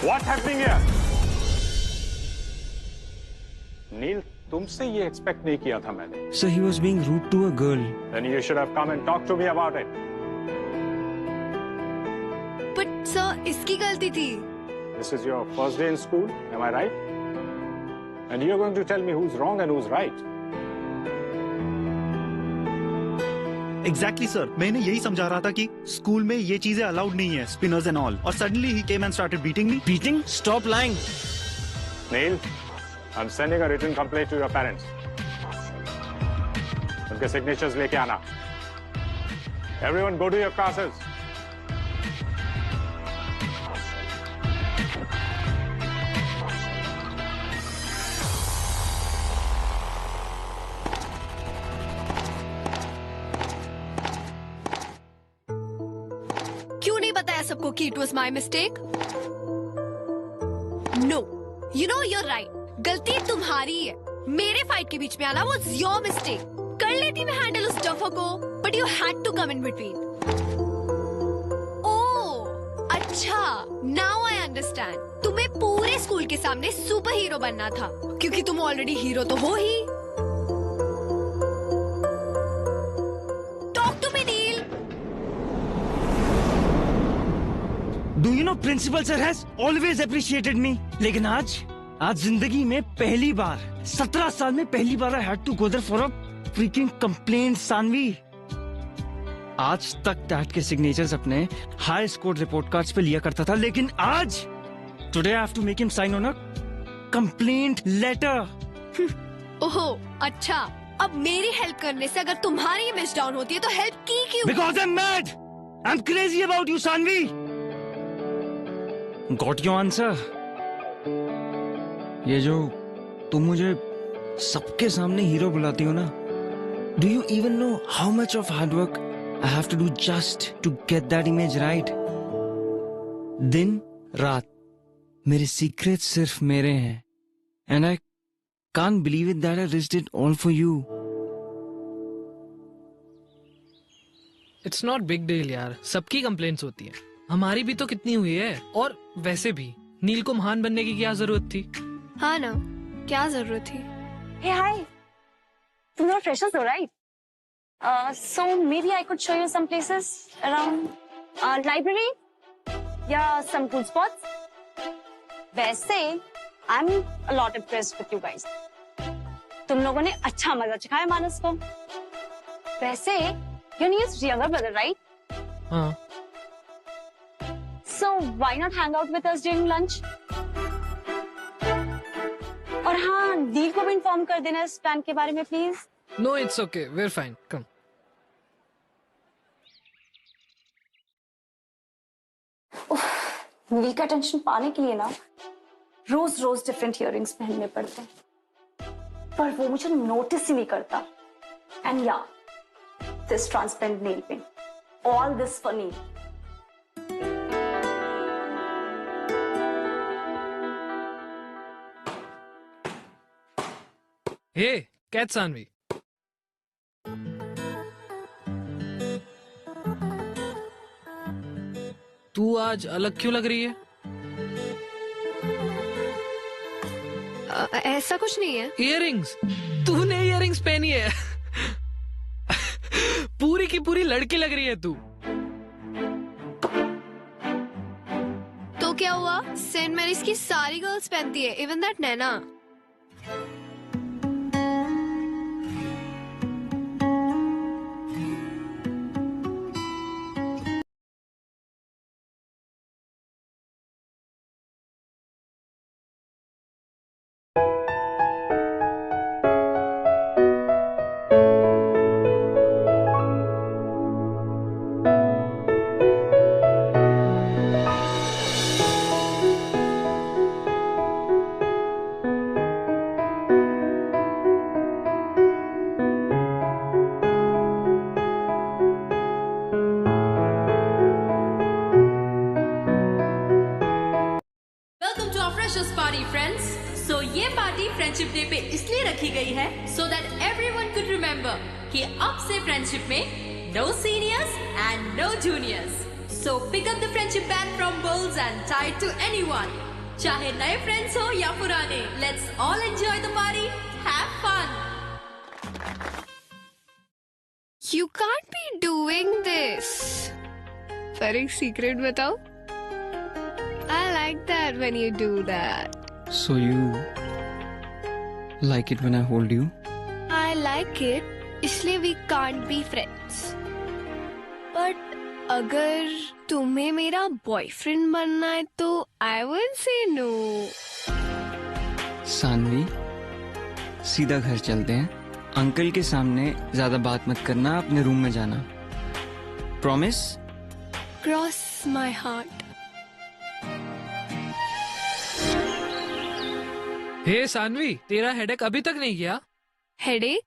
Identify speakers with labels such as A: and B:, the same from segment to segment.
A: What's happening here? नील, तुमसे ये expect नहीं किया था मैंने।
B: So he was being rude to a girl.
A: Then you should have come and talked to me about it.
C: But sir, इसकी गलती थी।
A: This is your first day in school, am I right? And you're going to tell me who's wrong and who's right.
D: Exactly sir, मैं इन्हें यही समझा रहा था कि स्कूल में ये चीजें अलाउड नहीं है, स्पिनर्स एंड ऑल, और suddenly he came and started beating me.
B: Beating? Stop lying.
A: Neil, I'm sending a written complaint to your parents. उनके signatures लेके आना। Everyone go to your classes.
C: क्यों नहीं बताया सबको कि it was my mistake? No, you know you're right. गलती तुम्हारी है। मेरे फाइट के बीच में आना was your mistake. कर लेती मैं हैंडल उस डफर को, but you had to come in between. ओह, अच्छा, now I understand. तुम्हें पूरे स्कूल के सामने सुपर हीरो बनना था, क्योंकि तुम ऑलरेडी हीरो तो हो ही। Talk to me, Neil.
B: Do you know principal sir has always appreciated me? लेकिन आज जिंदगी में पहली बार 17 साल में पहली बार I had to go there for a freaking complaint, Saanvi. आज तक डैड के सिग्नेचर्स अपने हाई स्कोर रिपोर्ट कार्ड्स पे लिया करता था, लेकिन आज today I have to make him sign on a complaint letter.
C: ओहो, अच्छा, अब मेरी हेल्प करने से अगर तुम्हारी इमेज डाउन होती है तो हेल्प की क्यों?
B: Because I'm mad. I'm crazy about you, Saanvi. Got your answer? ये जो तुम मुझे सबके सामने हीरो बुलाती हो ना, do you even know how much of hard work I have to do just to get that image right? दिन रात मेरे सीक्रेट सिर्फ मेरे हैं, and I can't believe it that I risked it all for you.
E: It's not big deal यार, सबकी complaints होती है, हमारी भी तो कितनी हुई है। और वैसे भी नील को महान बनने की क्या जरूरत थी?
C: हाँ ना, क्या जरूरत थी?
F: Hey, hi. You're not freshers though, right? So maybe I could show you some places around library, yeah, some cool spots. वैसे I'm a lot impressed with you guys. तुम लोगों ने अच्छा मजा चखाया मानस को। वैसे your Neil's younger brother, right?
E: हाँ।
F: So why not hang out with us during lunch? और हाँ, नील को भी इन्फॉर्म कर देना इस प्लान के बारे में please.
E: No, it's okay, we're fine. Come.
F: नील का टेंशन पाने के लिए ना रोज रोज डिफरेंट इयररिंग्स पहनने पड़ते हैं, पर वो मुझे नोटिस ही नहीं करता। एंड या this transparent nail paint, all this for Neel.
E: Hey, catch Sanvi. तू आज अलग क्यों लग रही है?
C: ऐसा कुछ नहीं है।
E: इयररिंग्स, तूने इयररिंग्स पहनी है। पूरी की पूरी लड़की लग रही है तू।
C: तो क्या हुआ? सेंट मैरीज की सारी गर्ल्स पहनती है, even that Naina.
G: Freshers party friends. So ये पार्टी फ्रेंडशिप डे पे इसलिए रखी गई है so that everyone could remember कि अब से फ्रेंडशिप में no seniors and no juniors. So pick up the friendship band from bowls and tie it to anyone. चाहे नए फ्रेंड्स हो या पुराने, let's all enjoy the party, have fun.
C: You can't be doing this. पर एक secret बताओ. I like that when you do that.
B: So you like it when I hold you?
C: I like it. इसलिए we can't be friends. But अगर तुम्हें मेरा boyfriend बनना है तो I will say no.
B: Saanvi, सीधा घर चलते हैं. अंकल के सामने ज्यादा बात मत करना, अपने रूम में जाना. प्रॉमिस?
C: Cross my heart.
E: हे सानवी, तेरा हेडेक अभी तक नहीं गया?
C: Headache?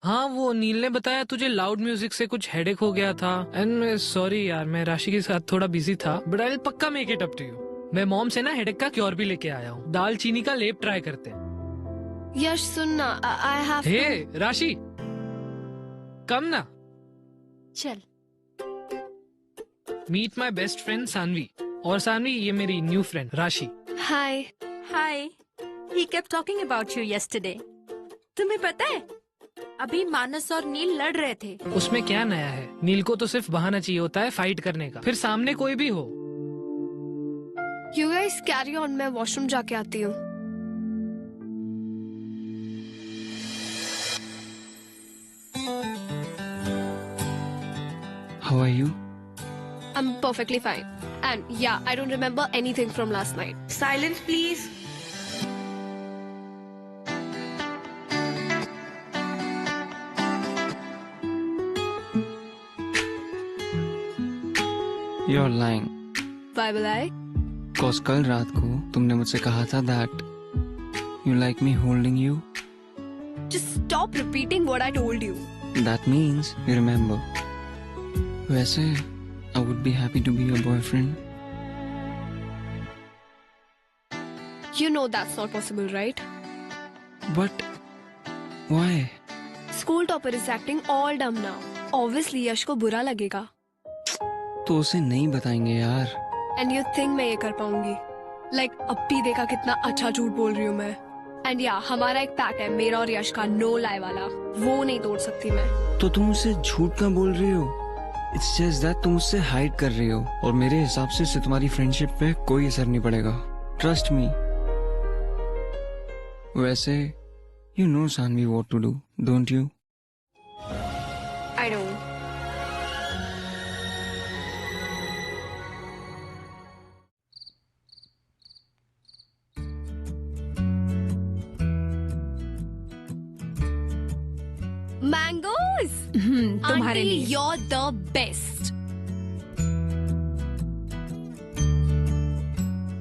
E: हाँ, वो नील ने बताया तुझे लाउड म्यूजिक से कुछ हेडेक हो गया था. एंड सॉरी यार, मैं राशि के साथ थोड़ा बिजी था, बट आई विल पक्का make it up to you. मैं मॉम से ना हेडेक का क्योर भी लेके आया हूँ. दालचीनी का लेप ट्राई करते हैं.
C: यश सुनना, I have
E: हे
C: to.
E: राशि, कम ना.
G: चल.
E: Meet my best friend Sanvi. और सानवी, ये मेरी new friend Rashi.
C: Hi.
G: Hi. He kept talking about you yesterday. तुम्हें पता है, अभी मानस और नील लड़ रहे थे.
E: उसमें क्या नया है? नील को तो सिर्फ बहाना चाहिए होता है फाइट करने का, फिर सामने कोई भी हो.
C: You guys carry on, मैं वॉशरूम जाके आती हूँ.
B: How are you?
C: I'm perfectly fine. And yeah, I don't remember anything from last night.
G: Silence please.
B: You're lying.
C: Why will I?
B: Cause कल रात को तुमने मुझसे कहा था that you like me holding you.
C: Just stop repeating what I told you.
B: That means you remember. वैसे I would be happy to be your boyfriend.
C: You know that's not possible, right?
B: But why?
C: School topper is acting all dumb now. Obviously यश को बुरा लगेगा.
B: तो उसे नहीं बताएंगे यार.
C: And you think मैं ये कर पाऊंगी? Like अब भी देखा कितना अच्छा झूठ बोल रही हूँ मैं. And yeah, हमारा एक पैक्ट है, मेरा और यश का, no lie वाला. वो नहीं तोड़ सकती मैं.
B: तो तुम उसे झूठ क्यों बोल रही हो? It's just that तुम उससे हाइड कर रही हो, और मेरे हिसाब से इससे तुम्हारी फ्रेंडशिप पे कोई असर नहीं पड़ेगा. Trust me. वैसे you know Sanvi what to do, don't you?
C: I don't. Mangoes!
G: तुम्हारे
C: Auntie,
G: लिए.
C: you're the best.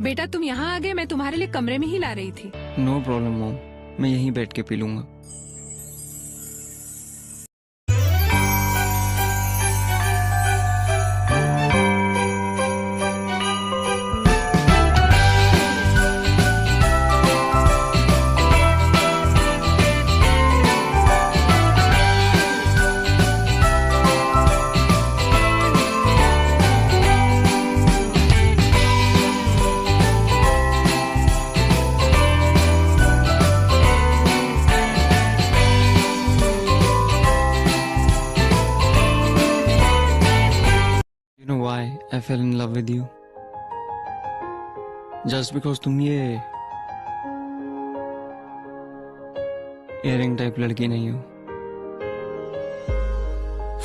H: बेटा तुम यहाँ आ गए, मैं तुम्हारे लिए कमरे में ही ला रही थी.
B: No problem mom. मैं यहीं बैठ के पी लूंगा. You know why I fell in love with you? Just because तुम ये earring type लड़की नहीं हो.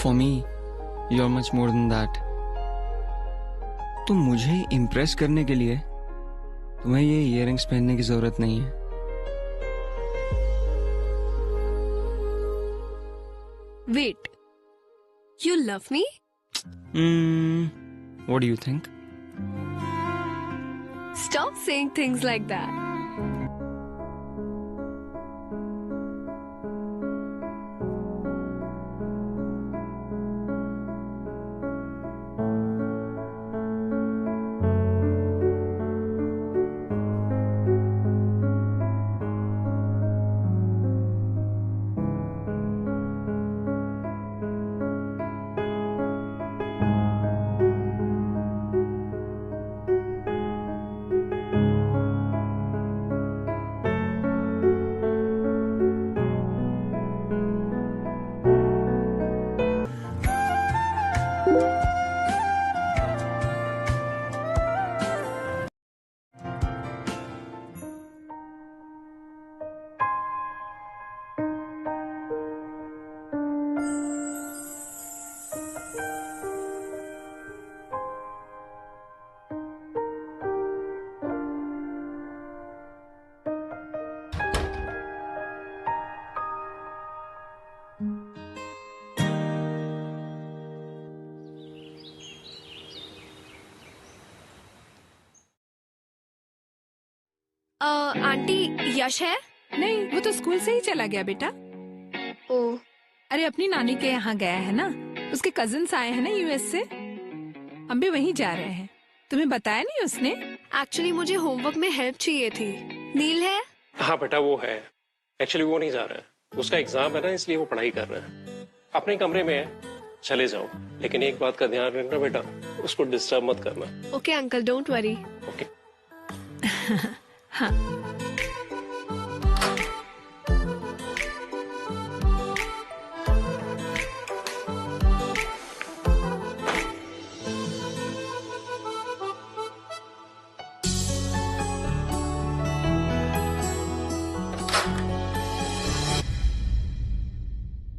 B: For me, you're much more than that. तो मुझे impress करने के लिए तुम्हें ये earrings पहनने की जरूरत नहीं है.
C: Wait. You love me?
B: What do you think?
C: Stop saying things like that. Aunty Yash है?
H: नहीं, वो तो स्कूल से ही चला गया बेटा।
C: ओ,
H: अरे अपनी नानी के यहाँ गया है ना, उसके कजिन्स आए हैं ना यूएस से, हम भी वहीं जा रहे हैं। तुम्हें बताया नहीं उसने?
C: एक्चुअली मुझे होमवर्क में हेल्प चाहिए थी। नील है?
I: हाँ बेटा वो है। एक्चुअली वो नहीं जा रहा है, उसका एग्जाम है ना, इसलिए वो पढ़ाई कर रहा है। अपने कमरे में है, चले जाओ, लेकिन एक बात का ध्यान रखना बेटा, उसको डिस्टर्ब मत करना।
C: Okay uncle, don't worry.
I: Okay.
H: हाँ।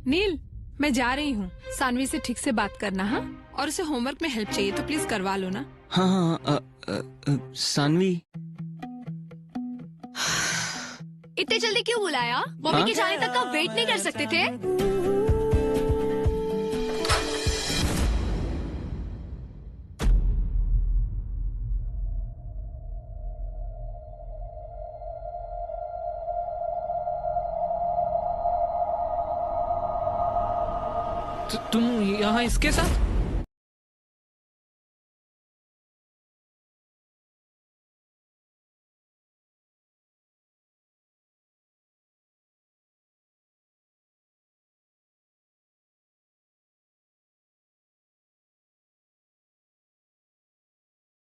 H: नील, मैं जा रही हूँ। सानवी से ठीक से बात करना, हाँ? और उसे होमवर्क में हेल्प चाहिए तो प्लीज करवा लो ना।
B: हाँ हाँ, सानवी।
C: इतने जल्दी क्यों बुलाया? मम्मी के जाने तक का वेट नहीं कर सकते थे?
E: तुम यहाँ इसके साथ?